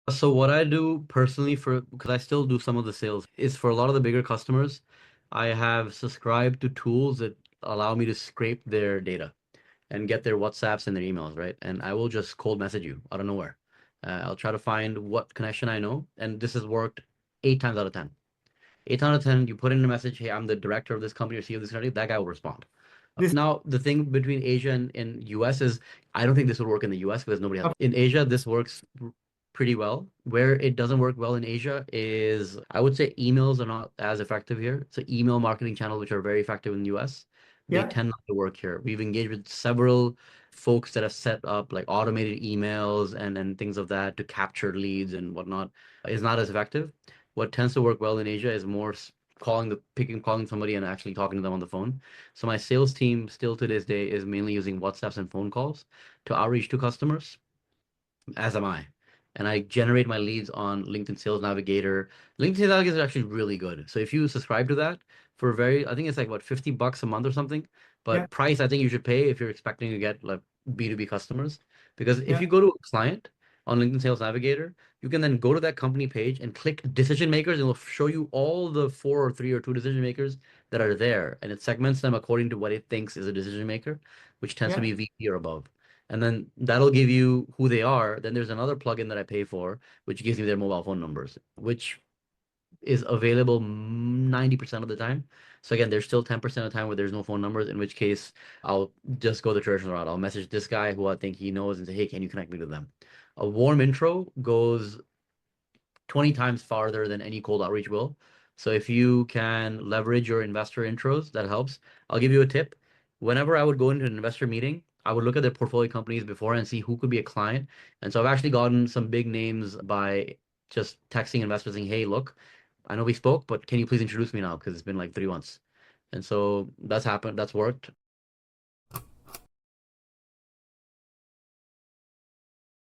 So what I do personally because I still do some of the sales, is for a lot of the bigger customers, I have subscribed to tools that allow me to scrape their data and get their WhatsApps and their emails, right? And I will just cold message you out of nowhere. I'll try to find what connection I know, and this has worked 8 times out of 10. 8 out of 10, you put in a message, hey, I'm the director of this company or CEO of this company, that guy will respond. This, Now, the thing between Asia and US is I don't think this would work in the US because nobody has. of, In Asia, this works pretty well. Where it doesn't work well in Asia is I would say emails are not as effective here. So email marketing channels, which are very effective in the US, they yeah, tend not to work here. We've engaged with several folks that have set up like automated emails and things of that to capture leads and whatnot. Is not as effective. What tends to work well in Asia is more calling somebody and actually talking to them on the phone. So my sales team still to this day is mainly using WhatsApps and phone calls to outreach to customers, as am I. And I generate my leads on LinkedIn Sales Navigator. LinkedIn Sales Navigator is actually really good. So if you subscribe to that for I think it's like what, $50 a month or something. yeah, But price I think you should pay if you're expecting to get like B2B customers. Because if yeah, you go to a client on LinkedIn Sales Navigator, you can then go to that company page and click decision makers, and it'll show you all the four or three or two decision makers that are there. And it segments them according to what it thinks is a decision maker, which tends to yeah. be VP or above. And then that'll give you who they are. Then there's another plugin that I pay for, which gives me their mobile phone numbers, which is available 90% of the time. So again, there's still 10% of the time where there's no phone numbers, in which case I'll just go the traditional route. I'll message this guy who I think he knows and say, hey, can you connect me to them? A warm intro goes 20 times farther than any cold outreach will. So if you can leverage your investor intros, that helps. I'll give you a tip. Whenever I would go into an investor meeting, I would look at their portfolio companies before and see who could be a client. And so I've actually gotten some big names by just texting investors saying, hey, look, I know we spoke, but can you please introduce me now? Because it's been like 3 months. And so that's happened. That's worked.